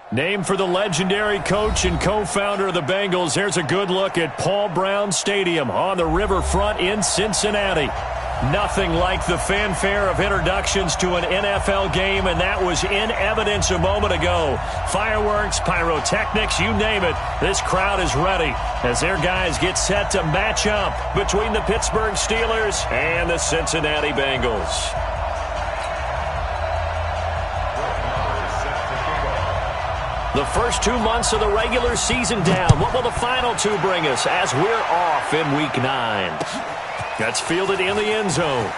Named for the legendary coach and co-founder of the Bengals, here's a good look at Paul Brown Stadium on the riverfront in Cincinnati. Nothing like the fanfare of introductions to an NFL game, and that was in evidence a moment ago. Fireworks, pyrotechnics, you name it. This crowd is ready as their guys get set to match up between the Pittsburgh Steelers and the Cincinnati Bengals. The first 2 months of the regular season down. What will the final two bring us as we're off in Week 9? That's fielded in the end zone.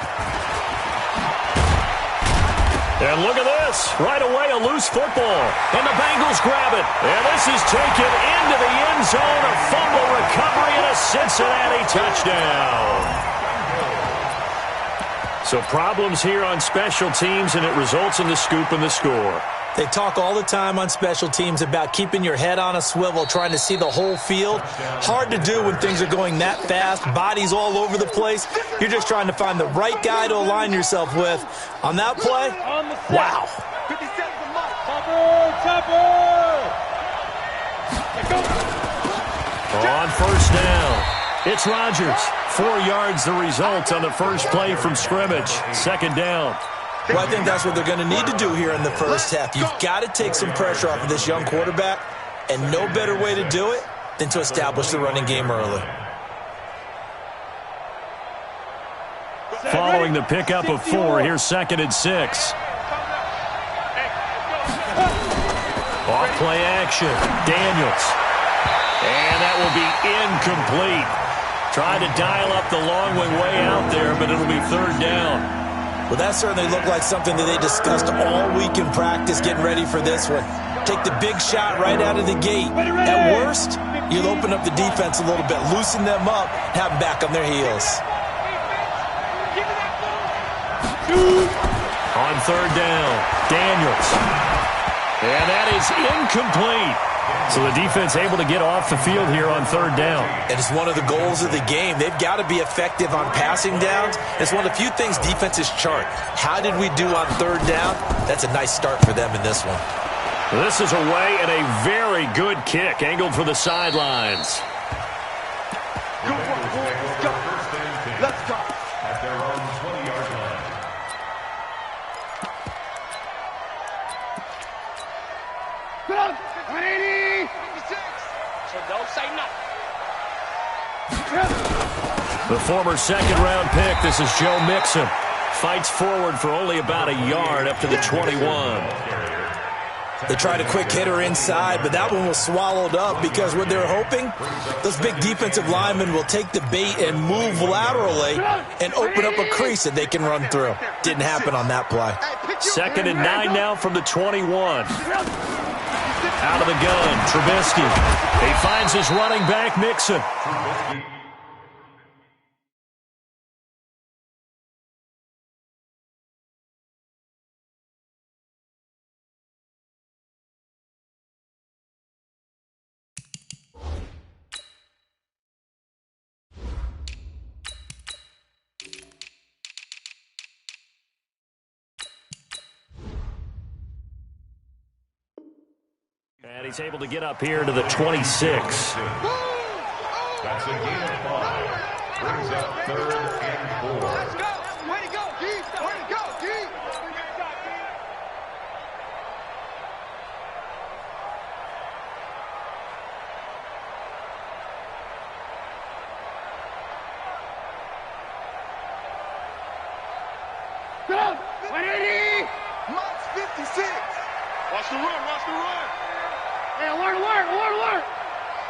And look at this. Right away, a loose football. And the Bengals grab it. And this is taken into the end zone. A fumble recovery and a Cincinnati touchdown. So problems here on special teams, and it results in the scoop and the score. They talk all the time on special teams about keeping your head on a swivel, trying to see the whole field. Hard to do when things are going that fast, bodies all over the place. You're just trying to find the right guy to align yourself with. On that play, wow. On first down, it's Rodgers. 4 yards the result on the first play from scrimmage. Second down. Well, I think that's what they're going to need to do here in the first half. You've got to take some pressure off of this young quarterback, and no better way to do it than to establish the running game early. Following the pickup of 4, here's 2nd and 6. Off play action, Daniels. And that will be incomplete. Trying to dial up the long way out there, but it'll be 3rd down. Well, that certainly looked like something that they discussed all week in practice, getting ready for this one. Take the big shot right out of the gate. At worst, you'll open up the defense a little bit, loosen them up, have them back on their heels. On 3rd down, Daniels. And that is incomplete. So the defense able to get off the field here on 3rd down. And it's one of the goals of the game. They've got to be effective on passing downs. It's one of the few things defenses chart. How did we do on 3rd down? That's a nice start for them in this one. This is away and a very good kick angled for the sidelines. Let's go. At their own 20-yard line. Put up. 180. 56. So don't say nothing. The former second-round pick, this is Joe Mixon. Fights forward for only about a yard up to the 21. They tried a quick hitter inside, but that one was swallowed up because what they're hoping, those big defensive linemen will take the bait and move laterally and open up a crease that they can run through. Didn't happen on that play. 2nd and 9 now from the 21. Out of the gun, Trubisky. He finds his running back, Mixon. And he's able to get up here to the 26. That's a gain of 5. Brings up 3rd and 4. Let's go. Way to go, D. Way to go, D. Go. 180. Max 56. Watch the run. Watch the run. Hey, alert.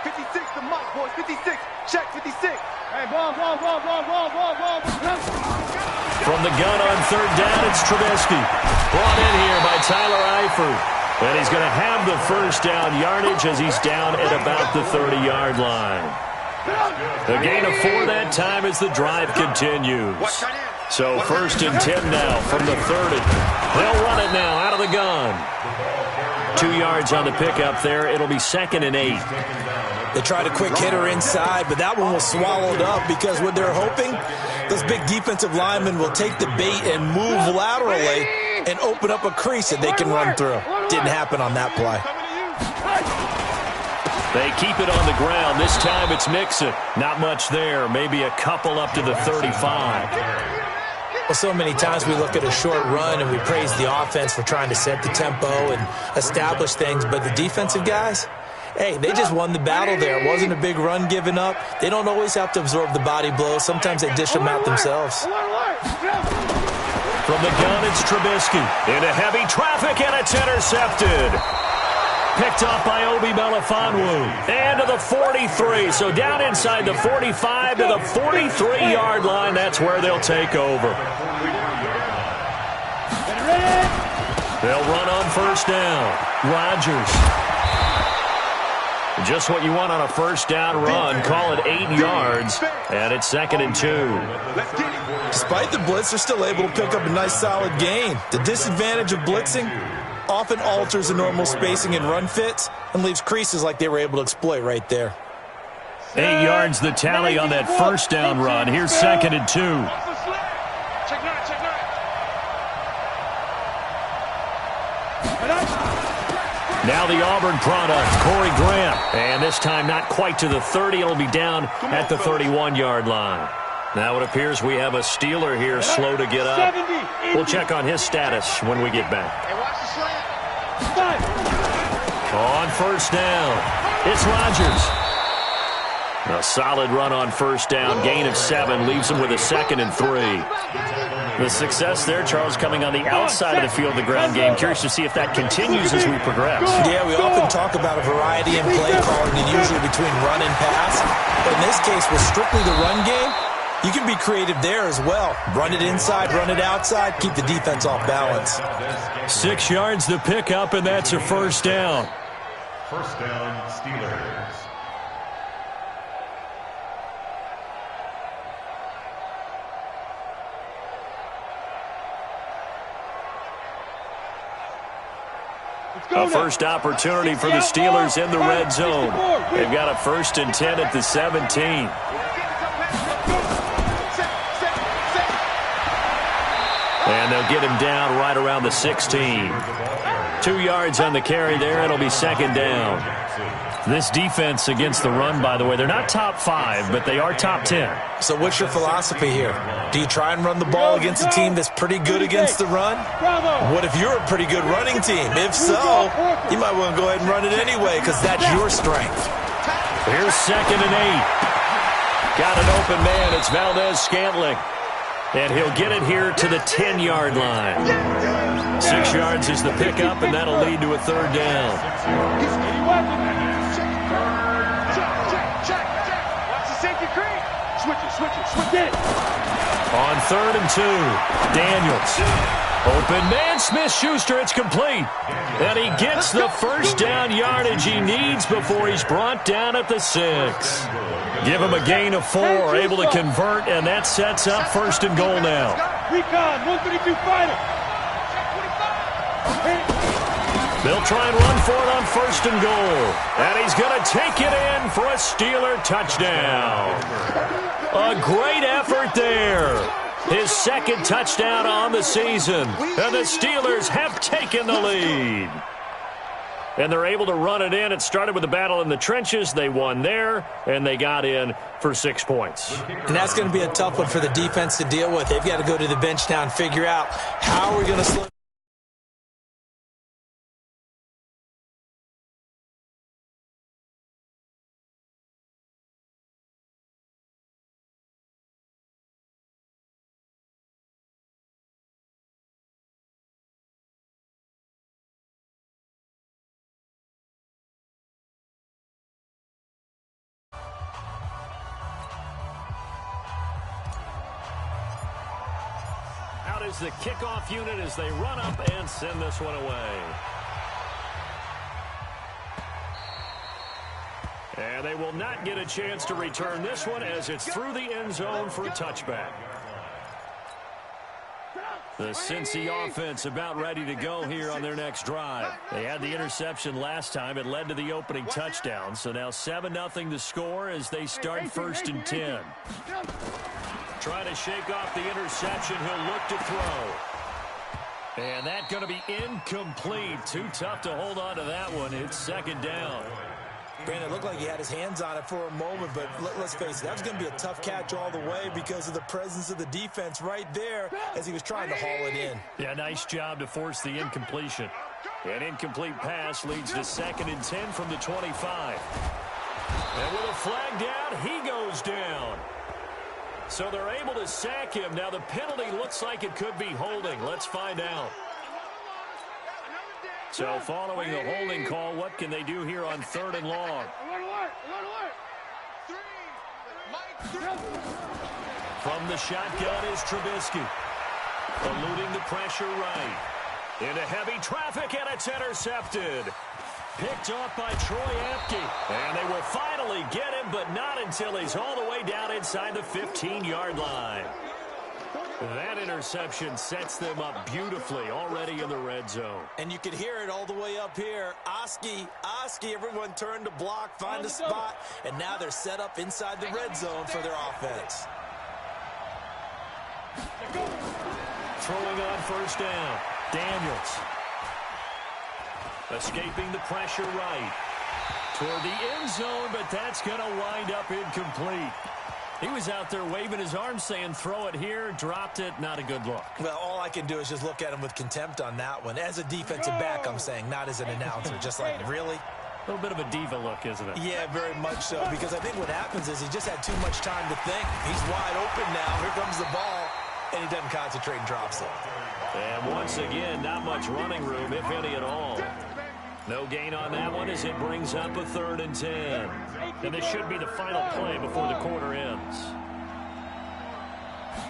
56 to Mike, boys. 56. Check 56. Hey, ball. From the gun on 3rd down, it's Trubisky. Brought in here by Tyler Eifert. And he's going to have the first down yardage as he's down at about the 30-yard line. The gain of 4 that time as the drive continues. So 1st and 10 now from the 30. They'll run it now out of the gun. 2 yards on the pickup there. It'll be 2nd and 8. They tried a quick hitter inside, but that one was swallowed up because what they're hoping, those big defensive linemen will take the bait and move laterally and open up a crease that they can run through. Didn't happen on that play. They keep it on the ground. This time it's Mixon. Not much there. Maybe a couple up to the 35. Well, so many times we look at a short run and we praise the offense for trying to set the tempo and establish things, but the defensive guys, hey, they just won the battle there. It wasn't a big run given up. They don't always have to absorb the body blows. Sometimes they dish them out themselves. From the gun, it's Trubisky. Into heavy traffic, and it's intercepted. Picked up by Obi Melifonwu. And to the 43. So down inside the 45 to the 43-yard line. That's where they'll take over. They'll run on first down. Rodgers. Just what you want on a first down run. Call it 8 yards. And it's 2nd and 2. Despite the blitz, they're still able to pick up a nice solid gain. The disadvantage of blitzing often alters the normal spacing and run fits and leaves creases like they were able to exploit right there. 8 yards the tally on that first down run. Here's 2nd and 2. Now the Auburn product, Corey Graham. And this time not quite to the 30. It'll be down at the 31-yard line. Now it appears we have a Steeler here slow to get up. We'll check on his status when we get back. On first down, it's Rodgers. A solid run on first down. Gain of 7 leaves him with a 2nd and 3. The success there, Charles, coming on the outside of the field, the ground game. Curious to see if that continues as we progress. Yeah, we often talk about a variety in play calling and usually between run and pass. But in this case, with strictly the run game, you can be creative there as well. Run it inside, run it outside, keep the defense off balance. 6 yards the pickup, and that's a first down. First down, Steelers. A first opportunity for the Steelers in the red zone. They've got a 1st and 10 at the 17. And they'll get him down right around the 16. 2 yards on the carry there. It'll be 2nd down. This defense against the run, by the way, they're not top 5, but they are top 10. So what's your philosophy here? Do you try and run the ball against a team that's pretty good against the run? What if you're a pretty good running team? If so, you might want to go ahead and run it anyway because that's your strength. Here's 2nd and 8. Got an open man. It's Valdez-Scantling. And he'll get it here to the 10-yard line. 6 yards is the pickup, and that'll lead to a 3rd down. Switch it. On 3rd and 2, Daniels. Open man, Smith-Schuster, it's complete. And he gets the first down yardage he needs before he's brought down at the 6. Give him a gain of 4, able to convert, and that sets up 1st and goal now. Recon, 132 fighter. They'll try and run for it on 1st and goal. And he's going to take it in for a Steeler touchdown. A great effort there. His 2nd touchdown on the season. And the Steelers have taken the lead. And they're able to run it in. It started with a battle in the trenches. They won there, and they got in for 6 points. And that's going to be a tough one for the defense to deal with. They've got to go to the bench now and figure out how we're going to slow. Is the kickoff unit as they run up and send this one away. And they will not get a chance to return this one as it's through the end zone for a touchback. The Cincy offense about ready to go here on their next drive. They had the interception last time. It led to the opening touchdown. So now 7-0 to score as they start 1st and 10. Trying to shake off the interception. He'll look to throw. And that's going to be incomplete. Too tough to hold on to that one. It's 2nd down. Brandon, it looked like he had his hands on it for a moment, but let's face it, that was going to be a tough catch all the way because of the presence of the defense right there as he was trying to haul it in. Yeah, nice job to force the incompletion. An incomplete pass leads to 2nd and 10 from the 25. And with a flag down, he goes down. So they're able to sack him. Now the penalty looks like it could be holding. Let's find out. So following the holding call, what can they do here on 3rd and long? From the shotgun is Trubisky. Eluding the pressure right. Into heavy traffic, and it's intercepted. Picked off by Troy Apke. And they will finally get him, but not until he's all the way down inside the 15-yard line. That interception sets them up beautifully already in the red zone. And you can hear it all the way up here. Oski, everyone turned to block, find a spot, and now they're set up inside the red zone for their offense. Throwing on 1st down, Daniels. Escaping the pressure right. Toward the end zone, but that's going to wind up incomplete. He was out there waving his arms saying, throw it here, dropped it, not a good look. Well, all I can do is just look at him with contempt on that one. As a defensive back, I'm saying, not as an announcer. Just like, really? A little bit of a diva look, isn't it? Yeah, very much so, because I think what happens is he just had too much time to think. He's wide open now. Here comes the ball, and he doesn't concentrate and drops it. And once again, not much running room, if any at all. No gain on that one as it brings up a 3rd and 10. And this should be the final play before the quarter ends.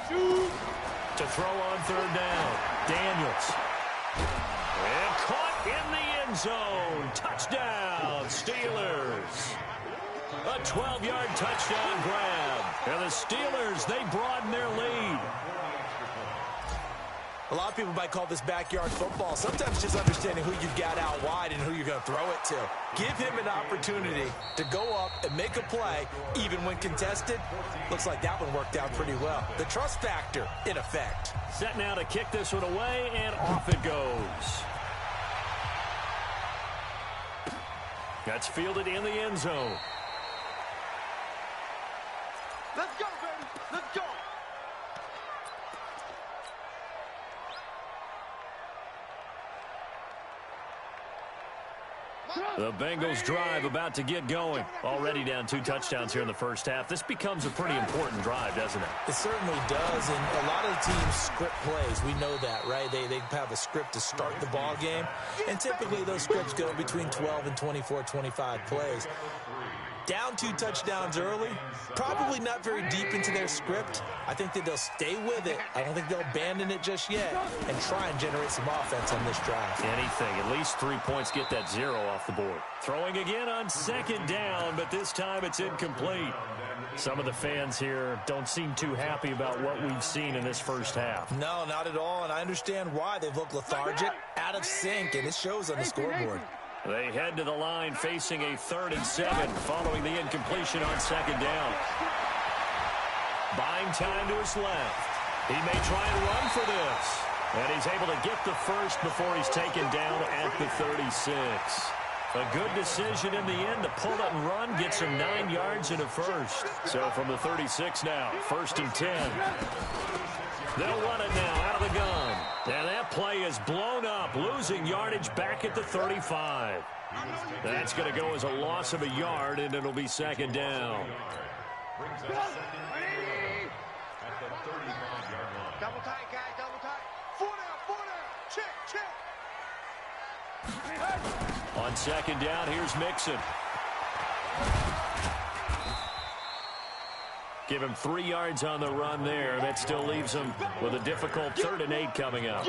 To throw on 3rd down, Daniels. And caught in the end zone. Touchdown, Steelers. A 12-yard touchdown grab. And the Steelers, they broaden their lead. A lot of people might call this backyard football. Sometimes just understanding who you've got out wide and who you're going to throw it to. Give him an opportunity to go up and make a play, even when contested. Looks like that one worked out pretty well. The trust factor, in effect. Set now to kick this one away, and off it goes. That's fielded in the end zone. Let's go, baby. Let's go. The Bengals drive about to get going. Already down 2 touchdowns here in the first half. This becomes a pretty important drive, doesn't it? It certainly does, and a lot of the teams script plays. We know that, right? They have a script to start the ball game, and typically those scripts go between 12 and 24, 25 plays. Down 2 touchdowns early, probably not very deep into their script. I think that they'll stay with it. I don't think they'll abandon it just yet and try and generate some offense on this drive. Anything. At least 3 points, get that 0 off the board. Throwing again on 2nd down, but this time it's incomplete. Some of the fans here don't seem too happy about what we've seen in this first half. No, not at all, and I understand why. They've looked lethargic, out of sync, and it shows on the scoreboard. They head to the line facing a 3rd and 7 following the incompletion on 2nd down. Buying time to his left. He may try and run for this. And he's able to get the first before he's taken down at the 36. A good decision in the end to pull it and run, gets him 9 yards and a first. So from the 36 now, 1st and 10. They'll run it now out of the gun. And that play is blown up, losing yardage back at the 35. That's going to go as a loss of a yard, and it'll be 2nd down. Brings up 2nd and 4 at the 35-yard line. Double tight, guys, double tight. 4 down. Check. On 2nd down, here's Mixon. Give him 3 yards on the run there. That still leaves him with a difficult 3rd and 8 coming up.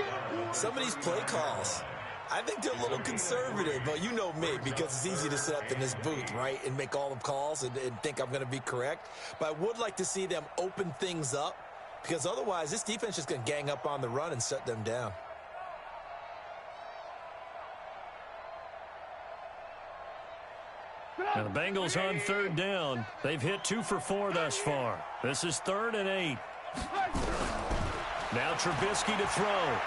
Some of these play calls, I think they're a little conservative, but you know me, because it's easy to sit up in this booth, right, and make all the calls and think I'm going to be correct. But I would like to see them open things up, because otherwise this defense is just going to gang up on the run and shut them down. Now the Bengals on 3rd down. They've hit 2 for 4 thus far. This is 3rd and 8. Now Trubisky to throw.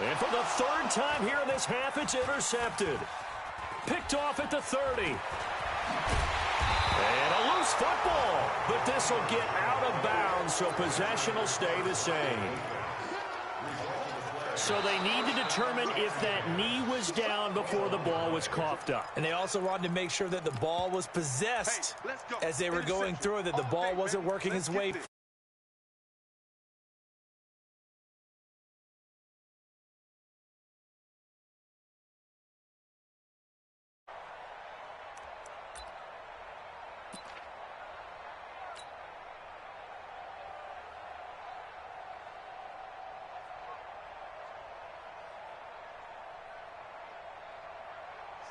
And for the 3rd time here in this half, it's intercepted. Picked off at the 30. And a loose football. But this will get out of bounds, so possession will stay the same. So they need to determine if that knee was down before the ball was coughed up. And they also wanted to make sure that the ball was possessed as they were going through it, that the ball wasn't working its way.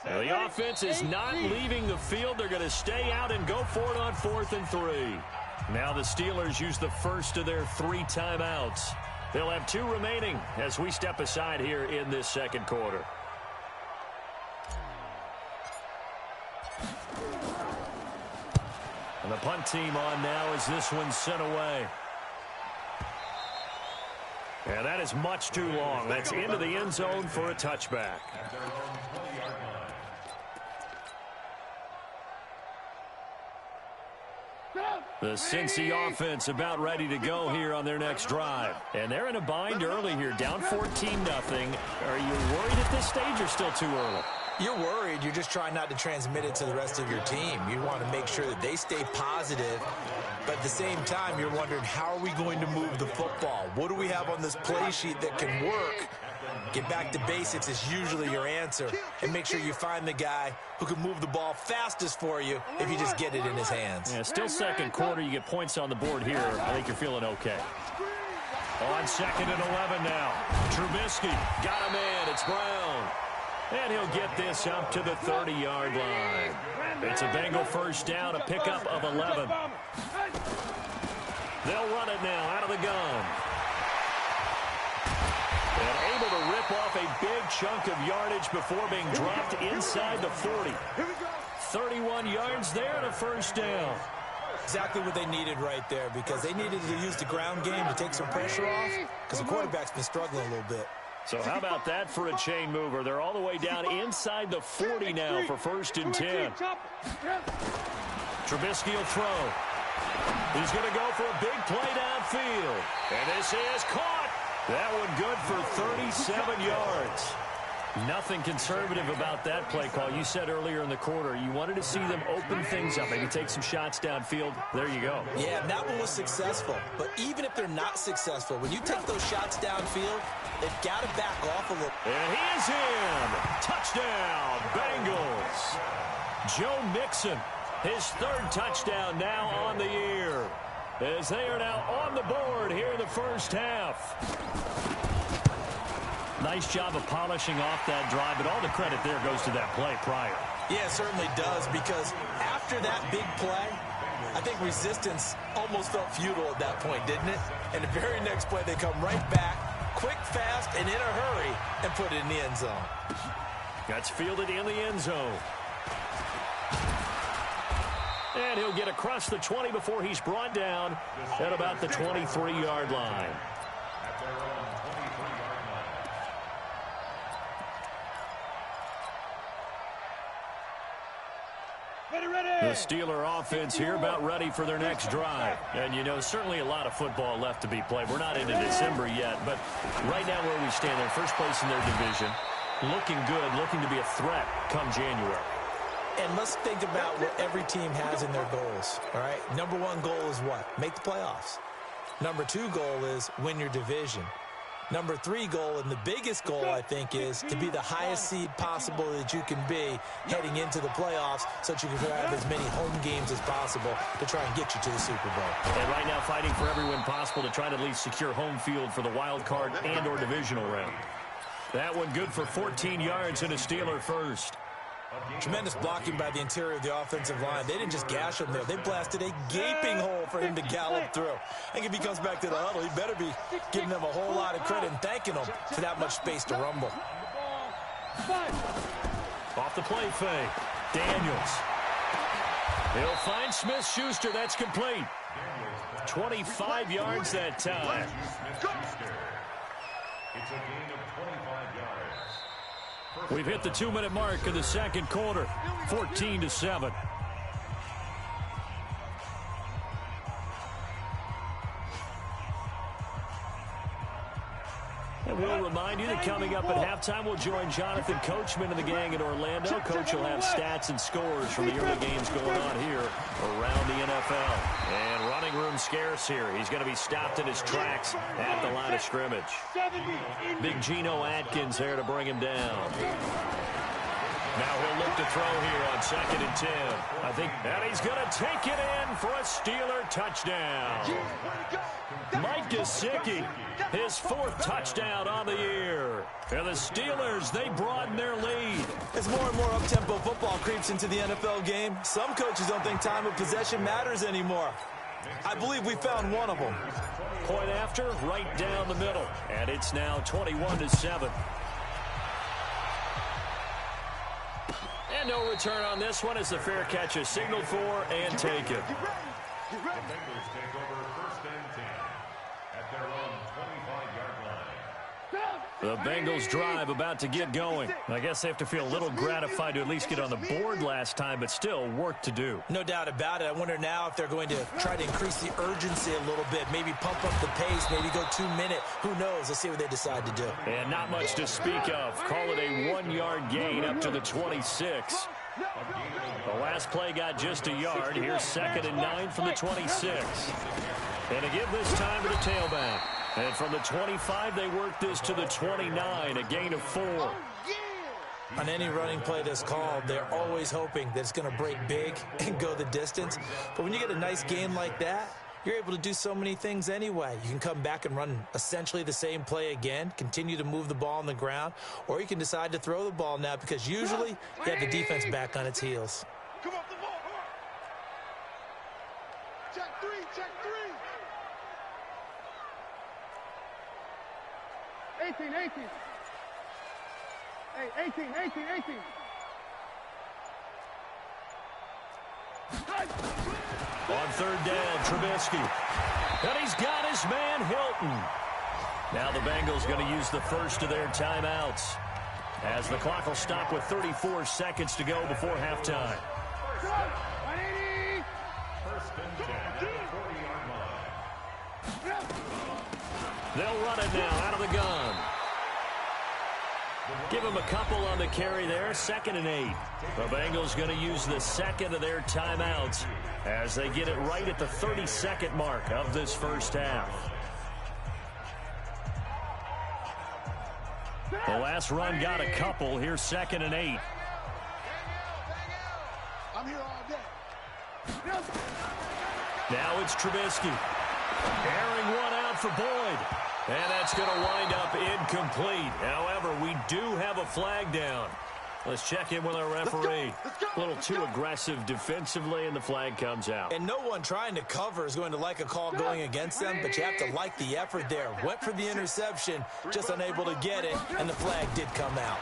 Well, the offense is not leaving the field. They're going to stay out and go for it on 4th and 3. Now the Steelers use the first of their 3 timeouts. They'll have 2 remaining as we step aside here in this second quarter. And the punt team on now as this one's sent away. Yeah, that is much too long. That's into the end zone for a touchback. The Cincy offense about ready to go here on their next drive. And they're in a bind early here, down 14-0. Are you worried at this stage or still too early? You're worried. You're just trying not to transmit it to the rest of your team. You want to make sure that they stay positive. But at the same time, you're wondering, how are we going to move the football? What do we have on this play sheet that can work? Get back to basics is usually your answer. And make sure you find the guy who can move the ball fastest for you if you just get it in his hands. Yeah, still second quarter. You get points on the board here. I think you're feeling okay. On 2nd and 11 now. Trubisky got him in. It's Brown. And he'll get this up to the 30-yard line. It's a Bengal first down, a pickup of 11. They'll run it now out of the gun. And able to rip off a big chunk of yardage before being dropped inside the 40. 31 yards there and a first down. Exactly what they needed right there, because they needed to use the ground game to take some pressure off, because the quarterback's been struggling a little bit. So how about that for a chain mover? They're all the way down inside the 40 now for 1st and 10. Trubisky will throw. He's going to go for a big play downfield. And this is caught. That one good for 37 yards. Nothing conservative about that play call. You said earlier in the quarter you wanted to see them open things up, maybe take some shots downfield. There you go. Yeah, and that one was successful. But even if they're not successful, when you take those shots downfield, they've got to back off a little. And he is in. Touchdown, Bengals. Joe Mixon, his 3rd touchdown now on the year, as they are now on the board here in the first half. Nice job of polishing off that drive, but all the credit there goes to that play prior. Yeah, it certainly does, because after that big play, I think resistance almost felt futile at that point, didn't it? And the very next play, they come right back, quick, fast, and in a hurry, and put it in the end zone. That's fielded in the end zone. And he'll get across the 20 before he's brought down at about the 23-yard line. The Steeler offense here about ready for their next drive. And, you know, certainly a lot of football left to be played. We're not into December yet, but right now where we stand, they're first place in their division. Looking good, looking to be a threat come January. And let's think about what every team has in their goals, all right? Number 1 goal is what? Make the playoffs. Number 2 goal is win your division. Number 3 goal, and the biggest goal, I think, is to be the highest seed possible that you can be heading into the playoffs, so that you can have as many home games as possible to try and get you to the Super Bowl. And right now fighting for every win possible to try to at least secure home field for the wild card and or divisional round. That one good for 14 yards and a Steeler first. Tremendous blocking by the interior of the offensive line. They didn't just gash him there. They blasted a gaping hole for him to gallop through. I think if he comes back to the huddle, he better be giving them a whole lot of credit and thanking them for that much space to rumble. Off the play fake. Daniels. He'll find Smith-Schuster. That's complete. 25 yards that time. It's a gain of 25 yards. We've hit the 2-minute mark of the second quarter, 14-7. And we'll remind you that coming up at halftime, we'll join Jonathan Coachman and the gang in Orlando. Coach will have stats and scores from the early games going on here around the NFL. And running room scarce here. He's going to be stopped in his tracks at the line of scrimmage. Big Geno Atkins there to bring him down. Now he'll look to throw here on 2nd and 10. And he's going to take it in for a Steeler touchdown. Mike Gesicki, his 4th touchdown on the year. And the Steelers, they broaden their lead. As more and more up-tempo football creeps into the NFL game, some coaches don't think time of possession matters anymore. I believe we found one of them. Point after, right down the middle. And it's now 21-7. And no return on this one as the fair catch is signaled for and taken. The Bengals take over 1st and 10 at their own 25-yard line. The Bengals drive about to get going. I guess they have to feel a little gratified to at least get on the board last time, but still work to do. No doubt about it. I wonder now if they're going to try to increase the urgency a little bit, maybe pump up the pace, maybe go 2-minute. Who knows? Let's see what they decide to do. And not much to speak of. Call it a 1-yard gain up to the 26. The last play got just a yard. Here's 2nd and 9 from the 26. And to give this time to the tailback. And from the 25, they work this to the 29, a gain of 4. On any running play that's called, they're always hoping that it's going to break big and go the distance. But when you get a nice gain like that, you're able to do so many things anyway. You can come back and run essentially the same play again, continue to move the ball on the ground, or you can decide to throw the ball now because usually you have the defense back on its heels. Come off the ball. Check 3, check 3. 18. Hey, 18. On 3rd down, Trubisky. And he's got his man, Hilton. Now the Bengals going to use the first of their timeouts as the clock will stop with 34 seconds to go before halftime. 1st and 10 at the 40-yard line. They'll run it now out of the gun. Give him a couple on the carry there. 2nd and 8. The Bengals going to use the second of their timeouts as they get it right at the 32nd mark of this first half. The last run got a couple. Here's 2nd and 8. I'm here all day. Now it's Trubisky. Airing one out for Boyd. And that's going to wind up incomplete. However, we do have a flag down. Let's check in with our referee. A little too aggressive defensively, and the flag comes out. And no one trying to cover is going to like a call going against them, but you have to like the effort there. Went for the interception, just unable to get it, and the flag did come out.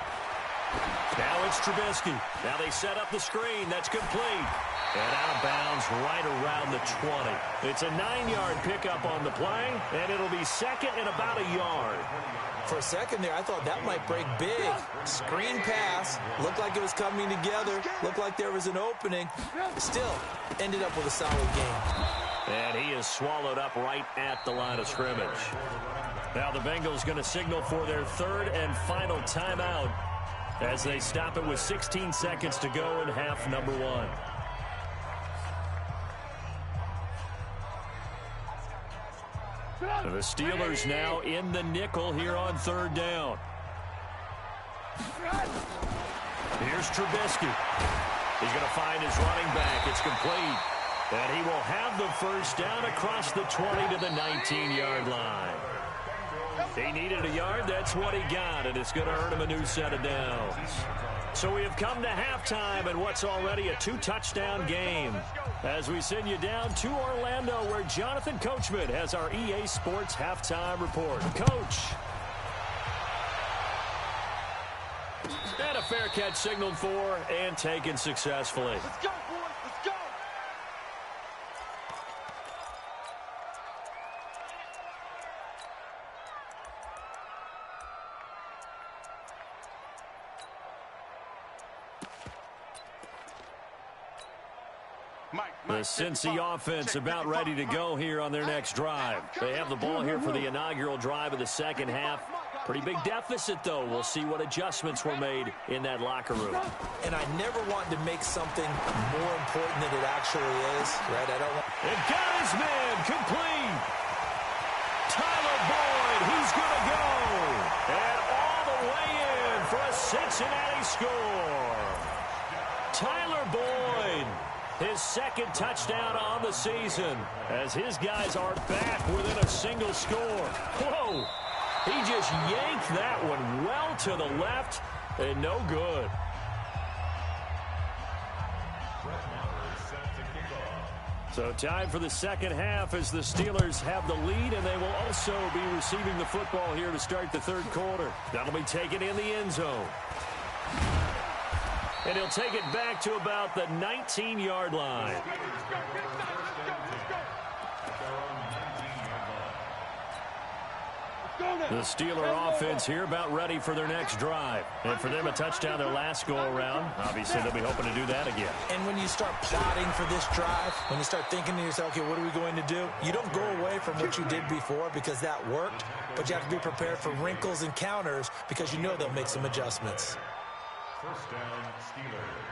Now it's Trubisky. Now they set up the screen. That's complete. And out of bounds right around the 20. It's a 9-yard pickup on the play, and it'll be 2nd and about a yard. For a second there, I thought that might break big. Screen pass. Looked like it was coming together. Looked like there was an opening. Still, ended up with a solid game. And he is swallowed up right at the line of scrimmage. Now the Bengals going to signal for their 3rd and final timeout as they stop it with 16 seconds to go in half number 1. The Steelers now in the nickel here on 3rd down. Here's Trubisky. He's going to find his running back. It's complete. And he will have the first down across the 20 to the 19-yard line. He needed a yard. That's what he got, and it's going to earn him a new set of downs. So we have come to halftime in what's already a 2-touchdown game as we send you down to Orlando where Jonathan Coachman has our EA Sports halftime report. Coach. And a fair catch signaled for and taken successfully. Let's go, boys. Let's go. The Cincy offense about ready to go here on their next drive. They have the ball here for the inaugural drive of the second half. Pretty big deficit, though. We'll see what adjustments were made in that locker room. And I never want to make something more important than it actually is, right? I don't want... And got his man complete. Tyler Boyd, he's going to go. And all the way in for a Cincinnati score. Tyler Boyd, his second touchdown on the season, as his guys are back within a single score. Whoa! He just yanked that one well to the left, and no good. So time for the second half as the Steelers have the lead, and they will also be receiving the football here to start the third quarter. That'll be taken in the end zone. And he'll take it back to about the 19-yard line. The Steeler offense here about ready for their next drive. And for them, a touchdown their last go-around. Obviously, they'll be hoping to do that again. And when you start plotting for this drive, when you start thinking to yourself, okay, what are we going to do? You don't go away from what you did before because that worked, but you have to be prepared for wrinkles and counters because you know they'll make some adjustments. First down, Steelers.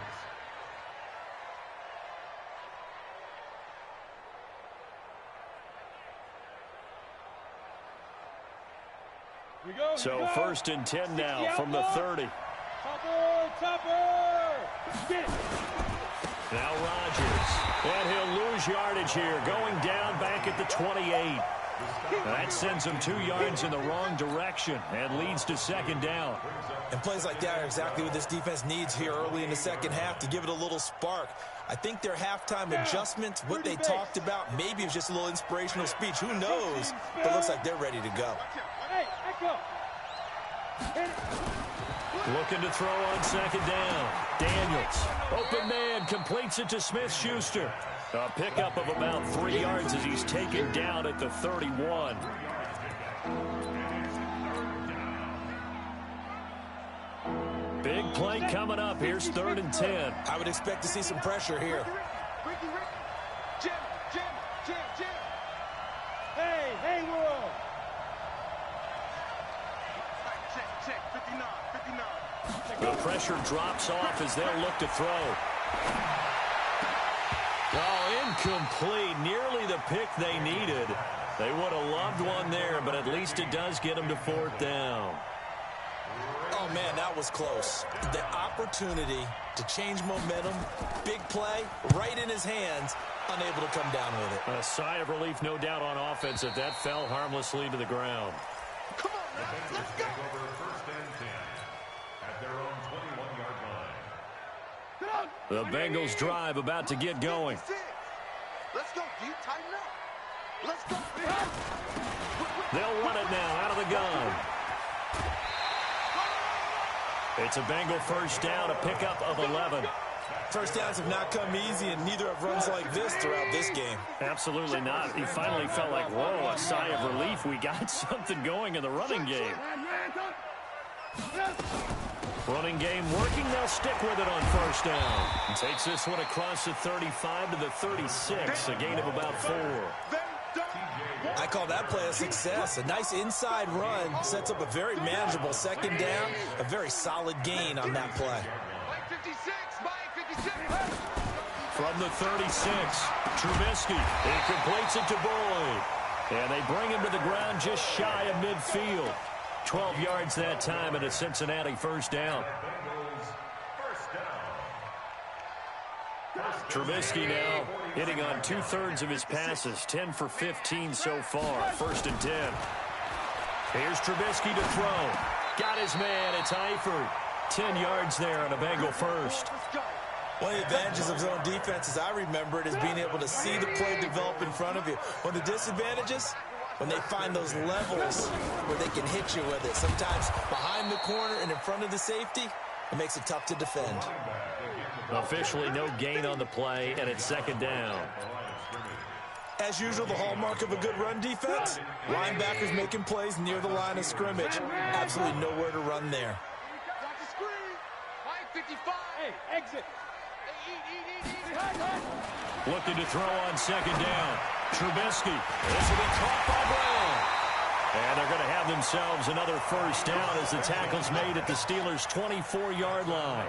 So first and 10 now from the 30. Now Rodgers. And he'll lose yardage here, going down back at the 28. That sends him 2 yards in the wrong direction and leads to second down. And plays like that are exactly what this defense needs here early in the second half to give it a little spark. I think their halftime adjustments, what they talked about, maybe it was just a little inspirational speech. Who knows? But it looks like they're ready to go. Looking to throw on second down. Daniels, open man, completes it to Smith-Schuster. A pickup of about 3 yards as he's taken down at the 31. Big play coming up. Here's 3rd and 10. I would expect to see some pressure here. Hey, world. The pressure drops off as they'll look to throw. Oh, incomplete. Nearly the pick they needed. They would have loved one there, but at least it does get them to 4th down. Oh, man, that was close. The opportunity to change momentum, big play, right in his hands, unable to come down with it. A sigh of relief, no doubt, on offense that fell harmlessly to the ground. Come on, man. Let's go. Over first and 10 at their own 21-yard line. The Bengals drive about to get going. Let's go, dude. Tighten up. Let's go. They'll run it now out of the gun. It's a Bengal first down, a pickup of 11. First downs have not come easy, and neither have runs like this throughout this game. Absolutely not. He finally felt like, whoa, a sigh of relief. We got something going in the running game. Running game working. They'll stick with it on first down. And takes this one across the 35 to the 36, a gain of about 4. I call that play a success. A nice inside run sets up a very manageable second down, a very solid gain on that play. From the 36, Trubisky. He completes it to Boyd. And they bring him to the ground just shy of midfield. 12 yards that time and a Cincinnati first down. Trubisky now hitting on 2/3 of his passes, 10 for 15 so far. 1st and 10. Here's Trubisky to throw. Got his man. It's Eifert. 10 yards there on a Bengal first. One of the advantages of zone defense, as I remember it, is being able to see the play develop in front of you. One of the disadvantages, when they find those levels where they can hit you with it. Sometimes behind the corner and in front of the safety, it makes it tough to defend. Officially no gain on the play, and it's second down. As usual, the hallmark of a good run defense, linebackers making plays near the line of scrimmage. Absolutely nowhere to run there. Hey, exit. Eat. Looking to throw on second down. Trubisky. This will be caught by Brown. And they're going to have themselves another first down as the tackle's made at the Steelers' 24-yard line.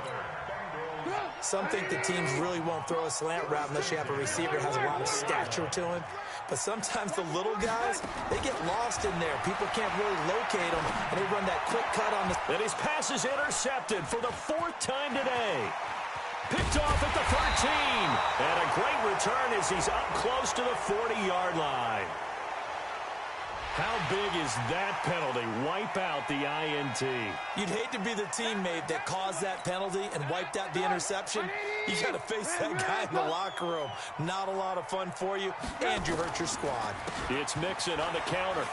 Some think the teams really won't throw a slant route unless you have a receiver that has a lot of stature to him. But sometimes the little guys, they get lost in there. People can't really locate them, and they run that quick cut on the... And his pass is intercepted for the 4th time today. Picked off at the 13. And a great return as he's up close to the 40-yard line. How big is that penalty? Wipe out the INT. You'd hate to be the teammate that caused that penalty and wiped out the interception. You got to face that guy in the locker room. Not a lot of fun for you, and you hurt your squad. It's Mixon on the counter.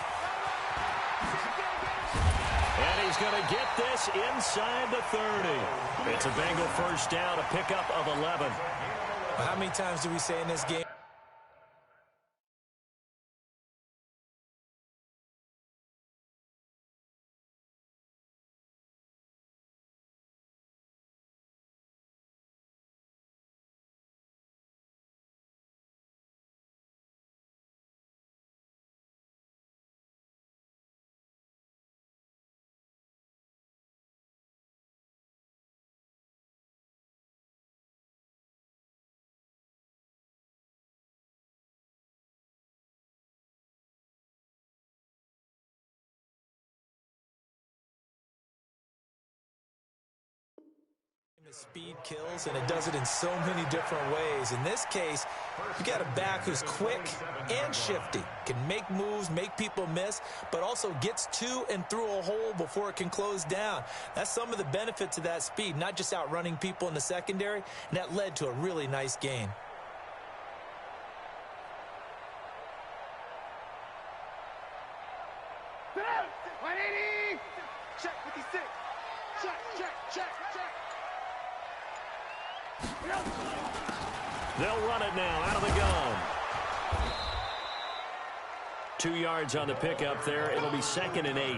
And he's going to get this inside the 30. It's a Bengal first down, a pickup of 11. How many times do we say in this game? Speed kills, and it does it in so many different ways. In this case, you got a back who's quick and shifty, can make moves, make people miss, but also gets to and through a hole before it can close down. That's some of the benefits of that speed, not just outrunning people in the secondary, and that led to a really nice gain. Check 56. Check, check, check, check. They'll run it now out of the gun. 2 yards on the pickup there. It'll be 2nd and 8.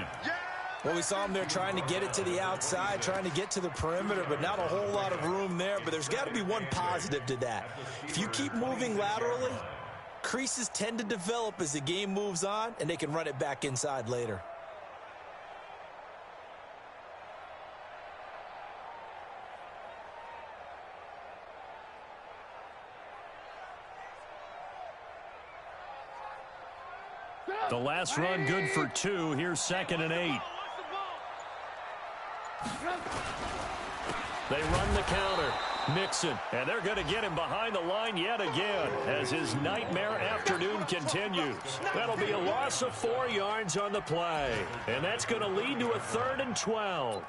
Well, we saw him there trying to get it to the outside, trying to get to the perimeter, but not a whole lot of room there. But there's got to be one positive to that. If you keep moving laterally, creases tend to develop as the game moves on, and they can run it back inside later. The last run good for 2. Here's 2nd and 8. They run the counter. Mixon, and they're going to get him behind the line yet again as his nightmare afternoon continues. That'll be a loss of 4 yards on the play, and that's going to lead to a 3rd and 12.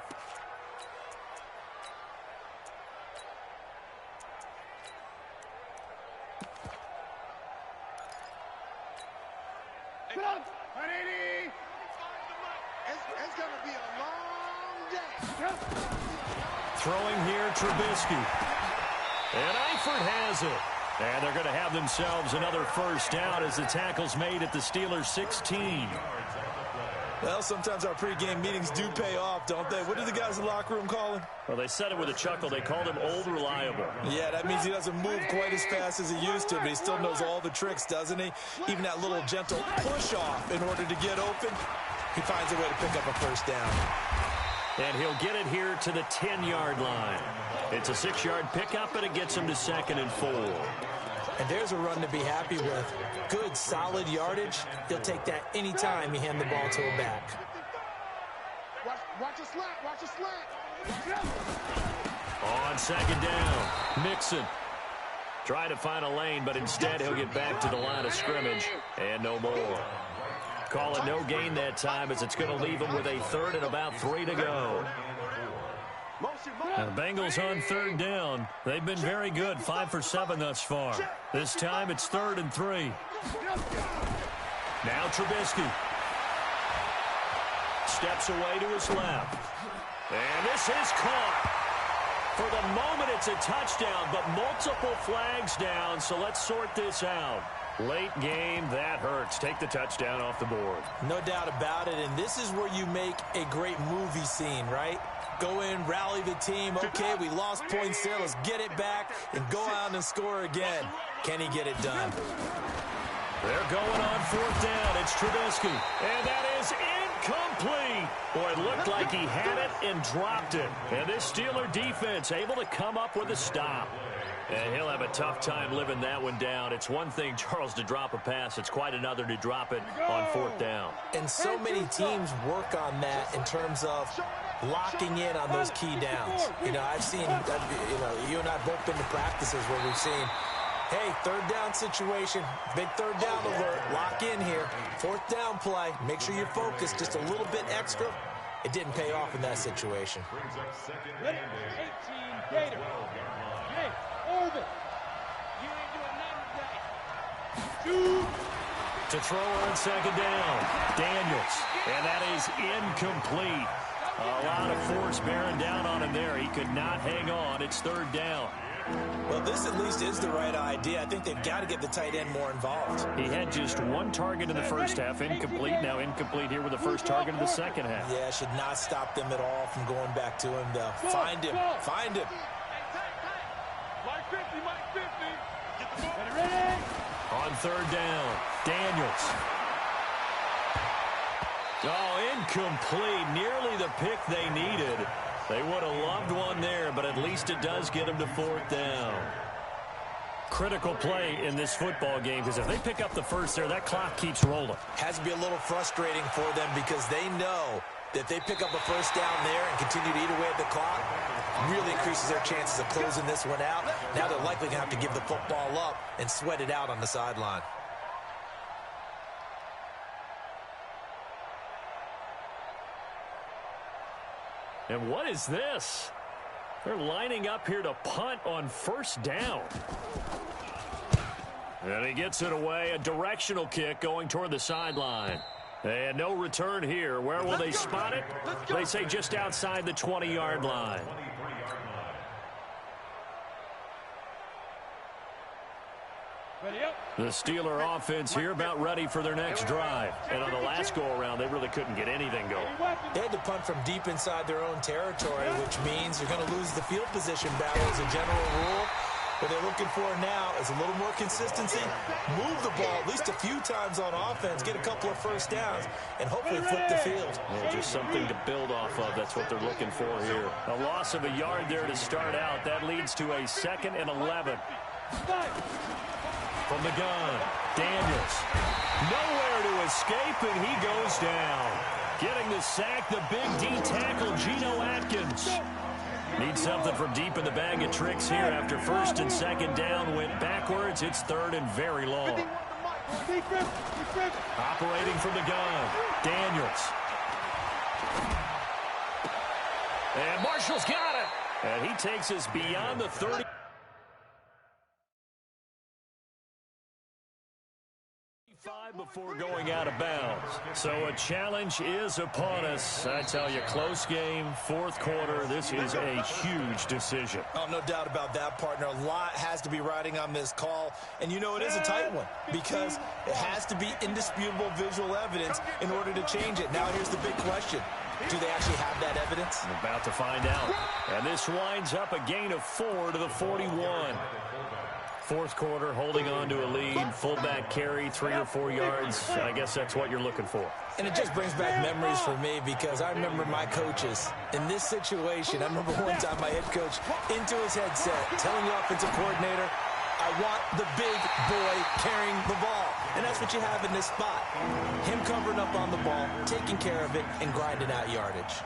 It's going to be a long day. Throwing here, Trubisky. And Eifert has it. And they're going to have themselves another first down as the tackle's made at the Steelers' 16. Well, sometimes our pregame meetings do pay off, don't they? What do the guys in the locker room call him? Well, they said it with a chuckle. They called him Old Reliable. Yeah, that means he doesn't move quite as fast as he used to, but he still knows all the tricks, doesn't he? Even that little gentle push-off in order to get open, he finds a way to pick up a first down. And he'll get it here to the 10-yard line. It's a 6-yard pickup, and it gets him to 2nd and 4. And there's a run to be happy with. Good, solid yardage. He'll take that any time you hand the ball to a back. Watch a slant, watch a slant. On 2nd down, Mixon. Trying to find a lane, but instead he'll get back to the line of scrimmage. And no more. Call it no gain that time as it's going to leave him with a 3rd and about 3 to go. Now, the Bengals on 3rd down. They've been very good, 5 for 7 thus far. This time it's 3rd and 3. Now Trubisky. Steps away to his left. And this is caught. For the moment, it's a touchdown, but multiple flags down, so let's sort this out. Late game, that hurts. Take the touchdown off the board. No doubt about it, and this is where you make a great movie scene, right? Go in, rally the team. Okay, we lost points there. Let's get it back and go out and score again. Can he get it done? They're going on fourth down. It's Trubisky. And that is incomplete. Boy, it looked like he had it and dropped it. And this Steeler defense able to come up with a stop. And he'll have a tough time living that one down. It's one thing, Charles, to drop a pass. It's quite another to drop it on fourth down. And so many teams work on that in terms of locking in on those key downs. You know, I've seen, you and I have both been to practices where we've seen, hey, third down situation, big third down alert, lock in here. Fourth down play, make sure you're focused just a little bit extra. It didn't pay off in that situation. Ready? 18, Gator. Hey, Orville. You ain't doing nothing today. To throw on second down, Daniels. And that is incomplete. A lot of force bearing down on him there. He could not hang on. It's third down. Well, this at least is the right idea. I think they've got to get the tight end more involved. He had just one target in the first half, incomplete. Now incomplete here with the first target in the second half. Yeah, should not stop them at all from going back to him, though. Find him. Find him. Mike 50, Mike 50. Get the ball. Ready? On third down, Daniels. Oh, incomplete. Nearly the pick they needed. They would have loved one there, but at least it does get them to fourth down. Critical play in this football game, because if they pick up the first there, that clock keeps rolling. Has to be a little frustrating for them because they know that if they pick up a first down there and continue to eat away at the clock, really increases their chances of closing this one out. Now they're likely going to have to give the football up and sweat it out on the sideline. And what is this? They're lining up here to punt on first down. And he gets it away. A directional kick going toward the sideline. And no return here. Where will they spot it? They say just outside the 20-yard line. The Steeler offense here about ready for their next drive. And on the last go-around, they really couldn't get anything going. They had to punt from deep inside their own territory, which means you're going to lose the field position battle as a general rule. What they're looking for now is a little more consistency, move the ball at least a few times on offense, get a couple of first downs, and hopefully flip the field. Yeah, just something to build off of. That's what they're looking for here. A loss of a yard there to start out. That leads to a 2nd and 11. From the gun, Daniels. Nowhere to escape, and he goes down. Getting the sack, the big D tackle, Geno Atkins. Needs something from deep in the bag of tricks here after first and second down went backwards. It's third and very long. Operating from the gun, Daniels. And Marshall's got it. And he takes us beyond the 30. Before going out of bounds. So a challenge is upon us. I tell you, close game, fourth quarter. This is a huge decision. Oh, no doubt about that, partner. A lot has to be riding on this call. And you know it is a tight one because it has to be indisputable visual evidence in order to change it. Now here's the big question. Do they actually have that evidence? I'm about to find out. And this winds up a gain of 4 to the 41. Fourth quarter, holding on to a lead. Fullback carry, 3 or 4 yards. I guess that's what you're looking for. And it just brings back memories for me because I remember my coaches in this situation. I remember one time my head coach into his headset telling the offensive coordinator, I want the big boy carrying the ball. And that's what you have in this spot. Him covering up on the ball, taking care of it, and grinding out yardage.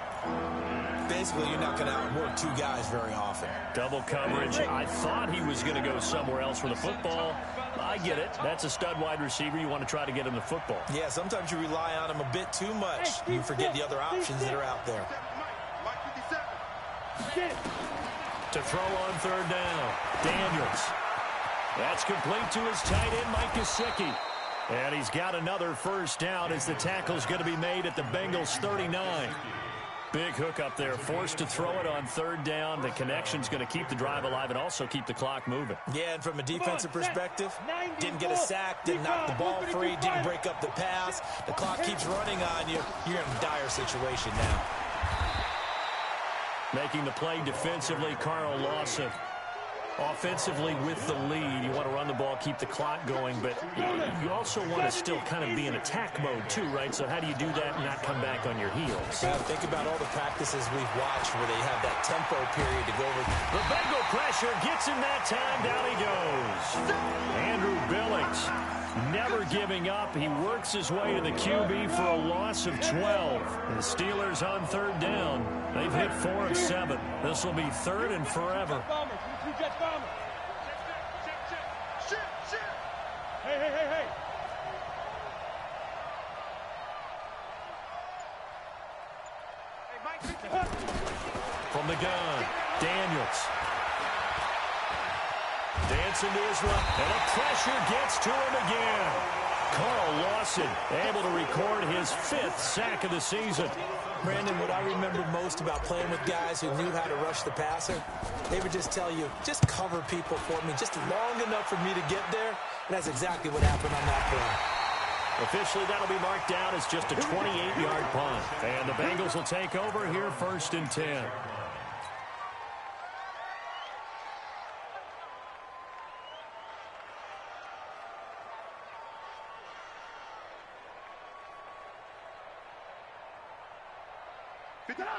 Basically, you're not going to outwork 2 guys very often. Double coverage. I thought he was going to go somewhere else for the football. I get it. That's a stud wide receiver. You want to try to get him the football. Yeah, sometimes you rely on him a bit too much. You forget the other options that are out there. To throw on third down, Daniels. That's complete to his tight end, Mike Gesicki. And he's got another first down as the tackle's going to be made at the Bengals 39. Big hook up there, forced to throw it on third down. The connection's going to keep the drive alive and also keep the clock moving. Yeah, and from a defensive perspective, didn't get a sack, didn't knock the ball free, didn't break up the pass. The clock keeps running on you. You're in a dire situation now. Making the play defensively, Carl Lawson. Offensively with the lead, you want to run the ball, keep the clock going, but you also want to still kind of be in attack mode too, right? So how do you do that and not come back on your heels? Think about all the practices we've watched where they have that tempo period to go over. The Bengal pressure gets him that time. Down he goes. Andrew Billings never giving up. He works his way to the QB for a loss of 12. The Steelers on third down. They've hit 4 of 7. This will be third and forever. Hey. From the gun, Daniels. Dancing to his left, and the pressure gets to him again. Carl Lawson able to record his 5th sack of the season. Brandon, what I remember most about playing with guys who knew how to rush the passer, they would just tell you, just cover people for me, just long enough for me to get there. And that's exactly what happened on that play. Officially, that'll be marked down as just a 28-yard punt. And the Bengals will take over here, 1st and 10.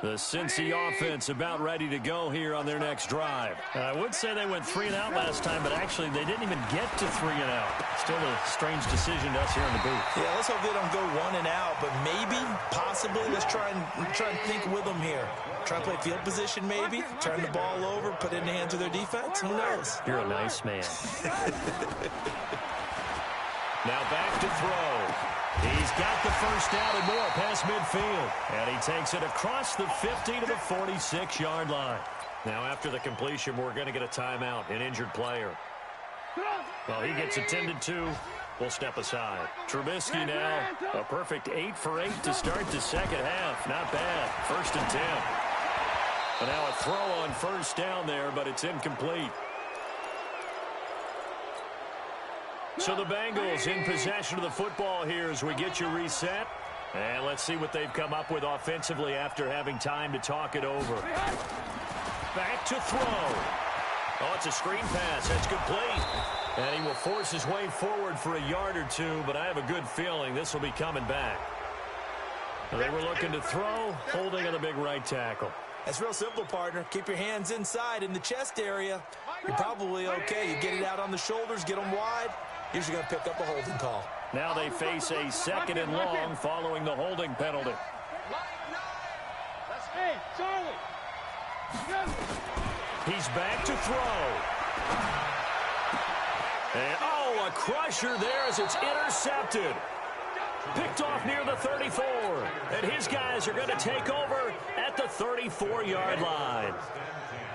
The Cincy offense about ready to go here on their next drive. I would say they went 3 and out last time, but actually they didn't even get to 3 and out. Still a strange decision to us here in the booth. Yeah, let's hope they don't go 1 and out, but maybe, possibly, let's try and think with them here. Try to play field position maybe, turn the ball over, put it in the hands of their defense. Who knows? You're a nice man. Now back to throw. He's got the first down and more past midfield. And he takes it across the 50 to the 46-yard line. Now after the completion, we're going to get a timeout, an injured player. Well, he gets attended to. We'll step aside. Trubisky now, a perfect 8 for 8 to start the second half. Not bad. 1st and 10. And now a throw on first down there, but it's incomplete. So the Bengals in possession of the football here as we get you reset. And let's see what they've come up with offensively after having time to talk it over. Back to throw. Oh, it's a screen pass. That's complete. And he will force his way forward for a yard or 2, but I have a good feeling this will be coming back. They were looking to throw, holding on the big right tackle. That's real simple, partner. Keep your hands inside in the chest area. You're probably okay. You get it out on the shoulders, get them wide. Usually going to pick up a holding call. Now they face a 2nd and long following the holding penalty. Hey, Charlie. He's back to throw. And, oh, a crusher there as it's intercepted. Picked off near the 34. And his guys are going to take over at the 34-yard line.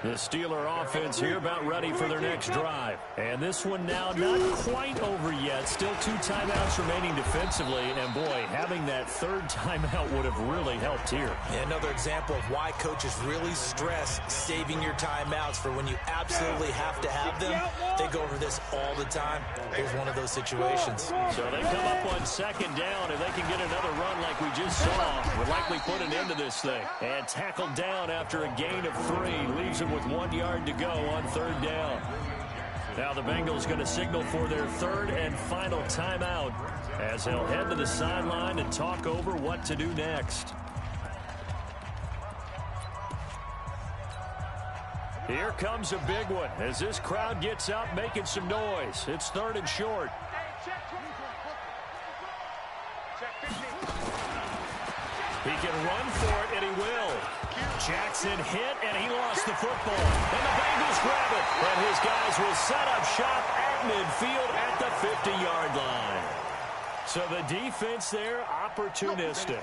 The Steeler offense here about ready for their next drive. And this one now not quite over yet. Still 2 timeouts remaining defensively. And, boy, having that 3rd timeout would have really helped here. Yeah, another example of why coaches really stress saving your timeouts for when you absolutely have to have them. They go over this all the time. Here's one of those situations. So they come up on 2nd down. If they can get another run like we just saw, would likely put an end to this thing. And tackled down after a gain of 3. Leaves him with 1 yard to go on 3rd down. Now the Bengals going to signal for their 3rd and final timeout as they'll head to the sideline and talk over what to do next. Here comes a big one as this crowd gets up making some noise. It's 3rd and short. He can run for it, and he will. Jackson hit, and he lost the football. And the Bengals grab it. And his guys will set up shop at midfield at the 50-yard line. So the defense there, opportunistic.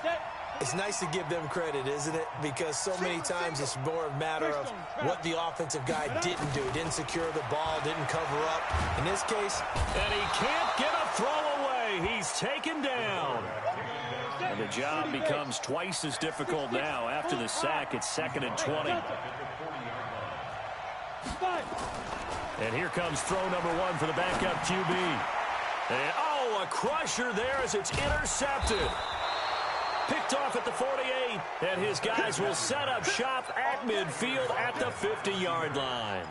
It's nice to give them credit, isn't it? Because so many times it's more a matter of what the offensive guy didn't do. Didn't secure the ball, didn't cover up. In this case... And he can't get a throw away. He's taken down. And the job becomes twice as difficult now. After the sack, it's 2nd and 20. And here comes throw number 1 for the backup QB. And, oh, a crusher there as it's intercepted. Picked off at the 48, and his guys will set up shop at midfield at the 50-yard line.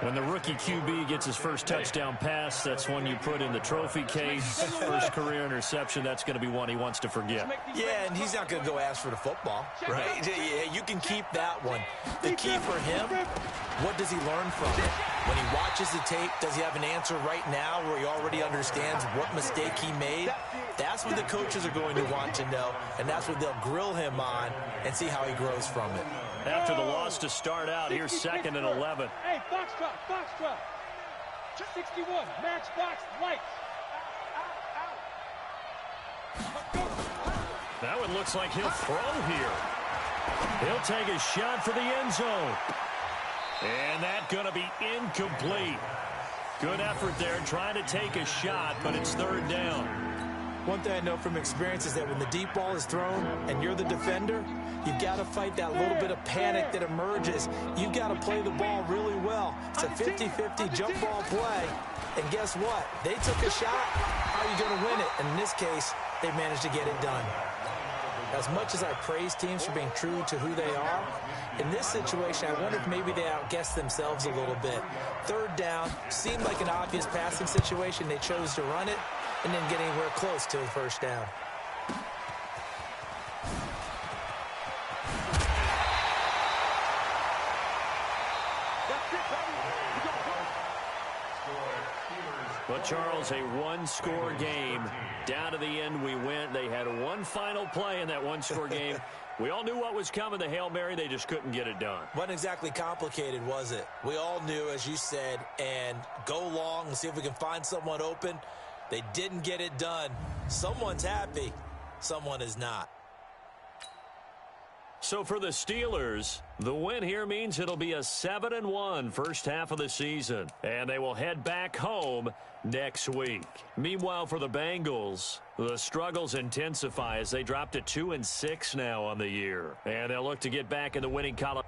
When the rookie QB gets his first touchdown pass, that's one you put in the trophy case. First career interception, that's going to be one he wants to forget. Yeah, and he's not going to go ask for the football, right? Yeah, you can keep that one. The key for him, what does he learn from it? When he watches the tape, does he have an answer right now where he already understands what mistake he made? That's what the coaches are going to want to know, and that's what they'll grill him on and see how he grows from it. After the loss to start out, here's 2nd and 11. Hey, box drop, box drop. 61, match box, lights. Now it looks like he'll throw here. He'll take a shot for the end zone. And that's going to be incomplete. Good effort there trying to take a shot, but it's 3rd down. One thing I know from experience is that when the deep ball is thrown and you're the defender, you've got to fight that little bit of panic that emerges. You've got to play the ball really well. It's a 50-50 jump ball play. And guess what? They took a shot. How are you going to win it? And in this case, they managed to get it done. As much as I praise teams for being true to who they are, in this situation, I wonder if maybe they outguessed themselves a little bit. 3rd down, seemed like an obvious passing situation. They chose to run it and didn't get anywhere close to the 1st down. But, Charles, a one-score game. Down to the end we went. They had one final play in that one-score game. We all knew what was coming, the Hail Mary. They just couldn't get it done. Wasn't exactly complicated, was it? We all knew, as you said, and go long and see if we can find someone open. They didn't get it done. Someone's happy. Someone is not. So for the Steelers, the win here means it'll be a 7-1 first half of the season, and they will head back home next week. Meanwhile, for the Bengals, the struggles intensify as they drop to 2-6 now on the year, and they'll look to get back in the winning column.